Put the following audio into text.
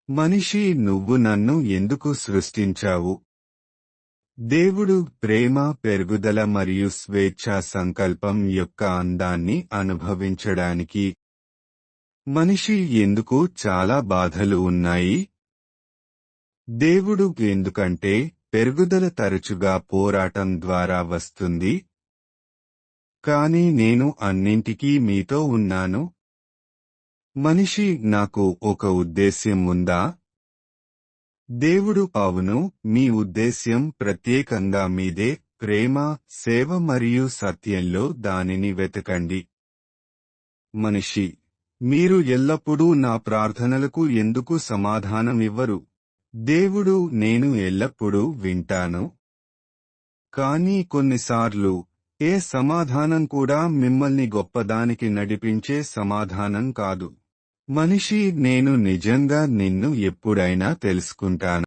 మనిషి, నువ్వు నన్ను ఎందుకు సృష్టించావు? దేవుడు ప్రేమ, పెరుగుదల మరియు స్వేచ్ఛా సంకల్పం యొక్క అందాన్ని అనుభవించడానికి. మనిషి ఎందుకు చాలా బాధలు ఉన్నాయి? దేవుడు ఎందుకంటే పెరుగుదల తరచుగా పోరాటం ద్వారా వస్తుంది. కానీ నేను అన్నింటికీ మీతో ఉన్నాను. మనిషి, నాకు ఒక ఉద్దేశ్యం ఉందా? దేవుడు: అవును, మీ ఉద్దేశ్యం ప్రత్యేకంగా మీదే, ప్రేమ, సేవ మరియు సత్యంలో దానిని వెతకండి. మనిషి: మీరు ఎల్లప్పుడూ నా ప్రార్థనలకు ఎందుకు సమాధానం ఇవ్వరు? దేవుడు: నేను ఎల్లప్పుడూ వింటాను. కానీ కొన్నిసార్లు ఏ సమాధానం కూడా మిమ్మల్ని గొప్పదానికి నడిపించే సమాధానం కాదు. మనిషి: నేను నిజంగా నిన్ను ఎప్పుడైనా తెలుసుకుంటాను.